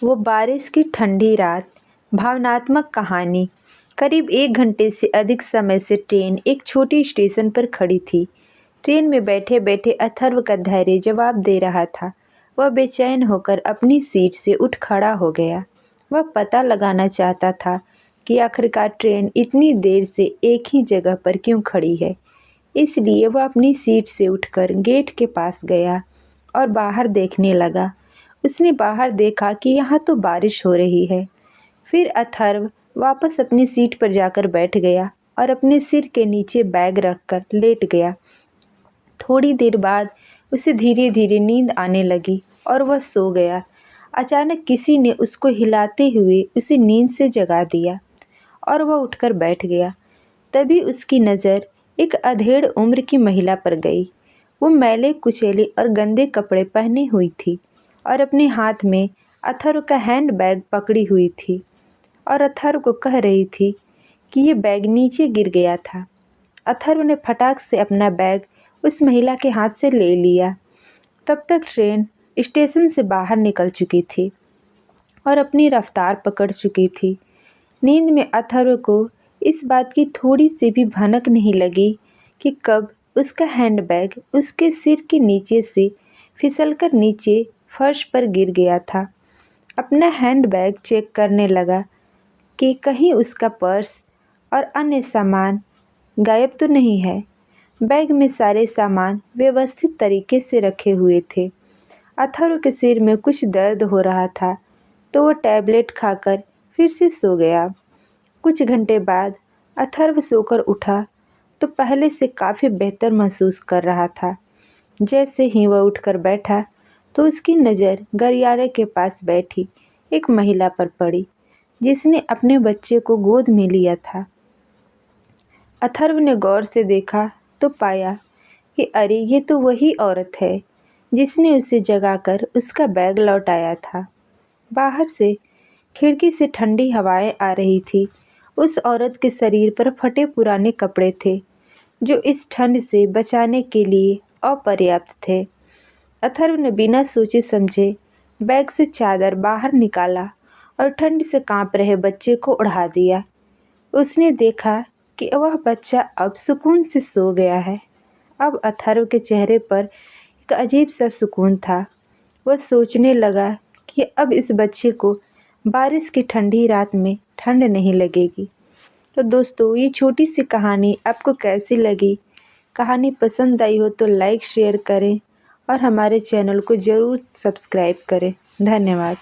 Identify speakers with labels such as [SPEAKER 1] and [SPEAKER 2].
[SPEAKER 1] वो बारिश की ठंडी रात। भावनात्मक कहानी। करीब 1 घंटे से अधिक समय से ट्रेन एक छोटी स्टेशन पर खड़ी थी। ट्रेन में बैठे बैठे अथर्व का धैर्य जवाब दे रहा था। वह बेचैन होकर अपनी सीट से उठ खड़ा हो गया। वह पता लगाना चाहता था कि आखिरकार ट्रेन इतनी देर से एक ही जगह पर क्यों खड़ी है। इसलिए वह अपनी सीट से उठकर गेट के पास गया और बाहर देखने लगा। उसने बाहर देखा कि यहाँ तो बारिश हो रही है। फिर अथर्व वापस अपनी सीट पर जाकर बैठ गया और अपने सिर के नीचे बैग रखकर लेट गया। थोड़ी देर बाद उसे धीरे धीरे नींद आने लगी और वह सो गया। अचानक किसी ने उसको हिलाते हुए उसे नींद से जगा दिया और वह उठकर बैठ गया। तभी उसकी नज़र एक अधेड़ उम्र की महिला पर गई। वो मैले कुचेले और गंदे कपड़े पहने हुई थी और अपने हाथ में अथर्व का हैंड बैग पकड़ी हुई थी और अथर्व को कह रही थी कि ये बैग नीचे गिर गया था। अथर्व ने फटाक से अपना बैग उस महिला के हाथ से ले लिया। तब तक ट्रेन स्टेशन से बाहर निकल चुकी थी और अपनी रफ्तार पकड़ चुकी थी। नींद में अथर्व को इस बात की थोड़ी सी भी भनक नहीं लगी कि कब उसका हैंडबैग उसके सिर के नीचे से फिसलकर नीचे फर्श पर गिर गया था। अपना हैंडबैग चेक करने लगा कि कहीं उसका पर्स और अन्य सामान गायब तो नहीं है। बैग में सारे सामान व्यवस्थित तरीके से रखे हुए थे। अथर्व के सिर में कुछ दर्द हो रहा था तो वो टैबलेट खाकर फिर से सो गया। कुछ घंटे बाद अथर्व सोकर उठा तो पहले से काफ़ी बेहतर महसूस कर रहा था। जैसे ही वह उठकर बैठा तो उसकी नज़र गलियारे के पास बैठी एक महिला पर पड़ी जिसने अपने बच्चे को गोद में लिया था। अथर्व ने गौर से देखा तो पाया कि अरे ये तो वही औरत है जिसने उसे जगाकर उसका बैग लौटाया था। बाहर से खिड़की से ठंडी हवाएं आ रही थी। उस औरत के शरीर पर फटे पुराने कपड़े थे जो इस ठंड से बचाने के लिए अपर्याप्त थे। अथर्व ने बिना सोचे समझे बैग से चादर बाहर निकाला और ठंड से कांप रहे बच्चे को ओढ़ा दिया। उसने देखा कि वह बच्चा अब सुकून से सो गया है। अब अथर्व के चेहरे पर एक अजीब सा सुकून था। वह सोचने लगा कि अब इस बच्चे को बारिश की ठंडी रात में ठंड नहीं लगेगी। तो दोस्तों, ये छोटी सी कहानी आपको कैसी लगी? कहानी पसंद आई हो तो लाइक शेयर करें और हमारे चैनल को ज़रूर सब्सक्राइब करें। धन्यवाद।